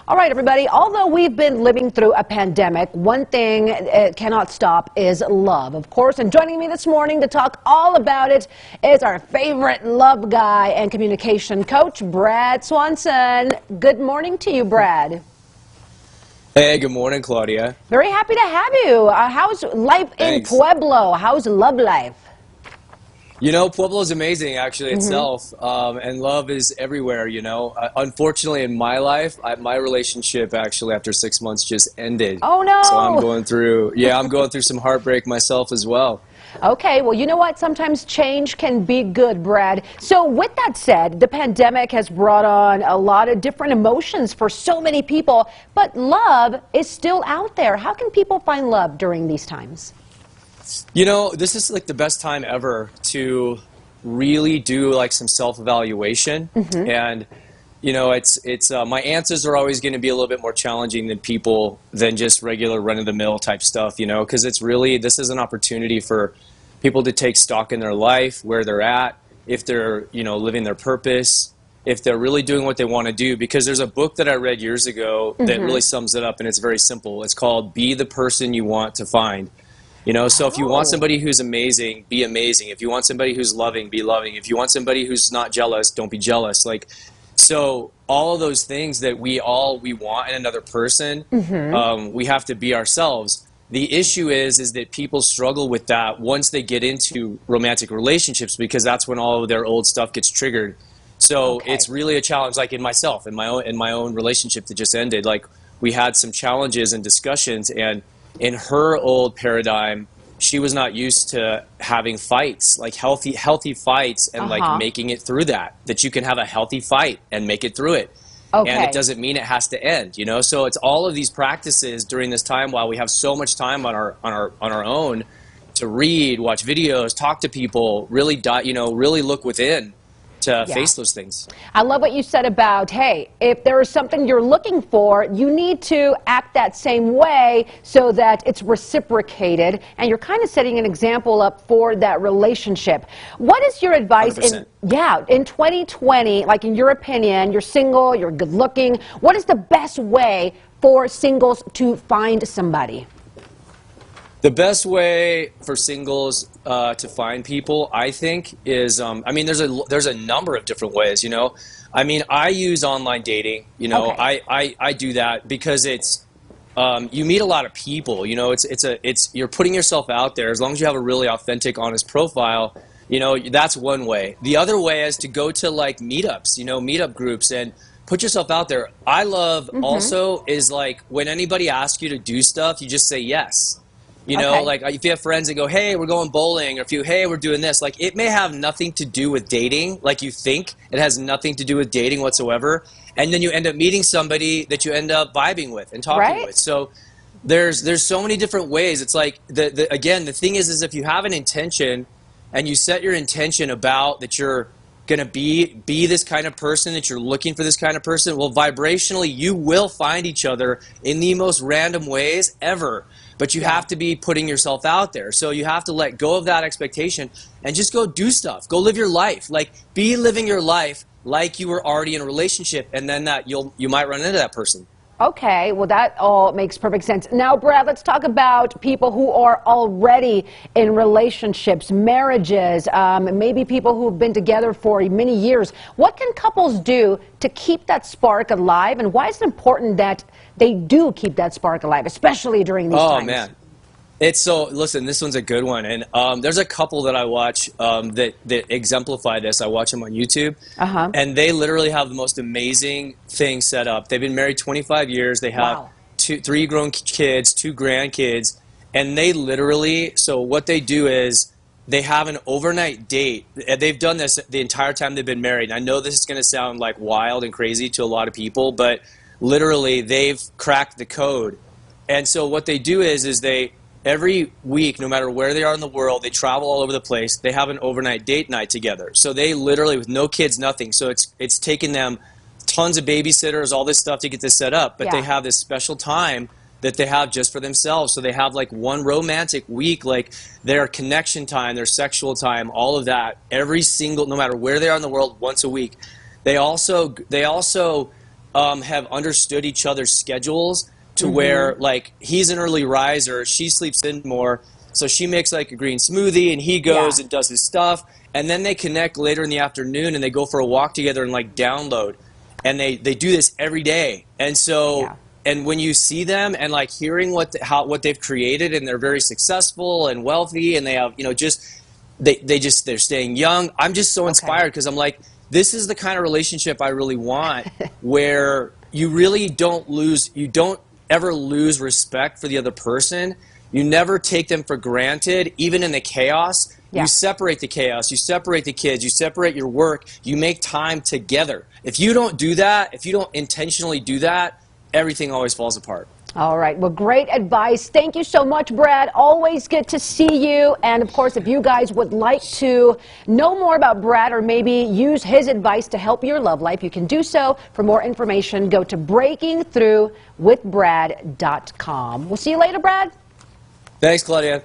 All right, everybody, although we've been living through a pandemic, one thing it cannot stop is love, of course. And joining me this morning to talk all about it is our favorite love guy and communication coach, Brad Swanson. Good morning to you, Brad. Hey, good morning, Claudia. Very happy to have you. How's life Thanks. in Pueblo? How's love life? You know, Pueblo is amazing, actually, itself, and love is everywhere, you know. Unfortunately, in my life, my relationship, actually, after 6 months just ended. Oh, no. So I'm going through some heartbreak myself as well. Okay, well, you know what? Sometimes change can be good, Brad. So with that said, the pandemic has brought on a lot of different emotions for so many people, but love is still out there. How can people find love during these times? You know, this is like the best time ever to really do like some self-evaluation. And, you know, it's my answers are always going to be a little bit more challenging than just regular run-of-the-mill type stuff, you know, because this is an opportunity for people to take stock in their life, where they're at, if they're, you know, living their purpose, if they're really doing what they want to do. Because there's a book that I read years ago that really sums it up, and it's very simple. It's called Be the Person You Want to Find. You know, so if you want somebody who's amazing, be amazing. If you want somebody who's loving, be loving. If you want somebody who's not jealous, don't be jealous. Like, so all of those things that we want in another person, we have to be ourselves. The issue is that people struggle with that once they get into romantic relationships, because that's when all of their old stuff gets triggered. So it's really a challenge. Like in my own relationship that just ended, like we had some challenges and discussions, and in her old paradigm, she was not used to having fights, like healthy fights, and like making it through that you can have a healthy fight and make it through it. And it doesn't mean it has to end, you know? So it's all of these practices during this time, while we have so much time on our own to read, watch videos, talk to people, really really look within to face those things. I love what you said about, hey, if there is something you're looking for, you need to act that same way so that it's reciprocated, and you're kind of setting an example up for that relationship. What is your advice 100%. in 2020, like in your opinion, you're single, you're good looking, what is the best way for singles to find somebody? The best way for singles to find people, I think, is I mean, there's a number of different ways. You know, I mean, I use online dating. You know, I do that because it's you meet a lot of people. You know, you're putting yourself out there. As long as you have a really authentic, honest profile, you know, that's one way. The other way is to go to like meetups, you know, meetup groups, and put yourself out there. I love also is like when anybody asks you to do stuff, you just say yes. You know, like if you have friends that go, hey, we're going bowling, or if hey, we're doing this, like it may have nothing to do with dating, like you think. It has nothing to do with dating whatsoever. And then you end up meeting somebody that you end up vibing with and talking with. So there's so many different ways. It's like, again, the thing is if you have an intention and you set your intention about that you're going to be this kind of person, that you're looking for this kind of person, well, vibrationally, you will find each other in the most random ways ever. But you have to be putting yourself out there. So you have to let go of that expectation and just go do stuff. Go live your life. Like, be living your life like you were already in a relationship, and then you might run into that person. Okay, well, that all makes perfect sense. Now, Brad, let's talk about people who are already in relationships, marriages, maybe people who have been together for many years. What can couples do to keep that spark alive, and why is it important that they do keep that spark alive, especially during these times? Oh, man. Listen, this one's a good one. And there's a couple that I watch that exemplify this. I watch them on YouTube. And they literally have the most amazing thing set up. They've been married 25 years. They have 3 grown kids, 2 grandkids. And they literally, so what they do is they have an overnight date. They've done this the entire time they've been married. I know this is going to sound like wild and crazy to a lot of people, but literally they've cracked the code. And so what they do is every week, no matter where they are in the world, they travel all over the place. They have an overnight date night together. So they literally, with no kids, nothing. So it's taken them tons of babysitters, all this stuff to get this set up. But they have this special time that they have just for themselves. So they have like one romantic week, like their connection time, their sexual time, all of that, every single, no matter where they are in the world, once a week. They also have understood each other's schedules to where, like, he's an early riser, she sleeps in more, so she makes like a green smoothie and he goes and does his stuff, and then they connect later in the afternoon and they go for a walk together and like download, and they do this every day. And so and when you see them and like hearing what they've created, and they're very successful and wealthy, and they have, you know, they're staying young, I'm just so inspired, because I'm like, this is the kind of relationship I really want, where you really don't ever lose respect for the other person. You never take them for granted, even in the chaos. You separate the chaos, you separate the kids, you separate your work, you make time together. If you don't do that, if you don't intentionally do that, everything always falls apart. All right. Well, great advice. Thank you so much, Brad. Always good to see you. And, of course, if you guys would like to know more about Brad, or maybe use his advice to help your love life, you can do so. For more information, go to breakingthroughwithbrad.com. We'll see you later, Brad. Thanks, Claudia.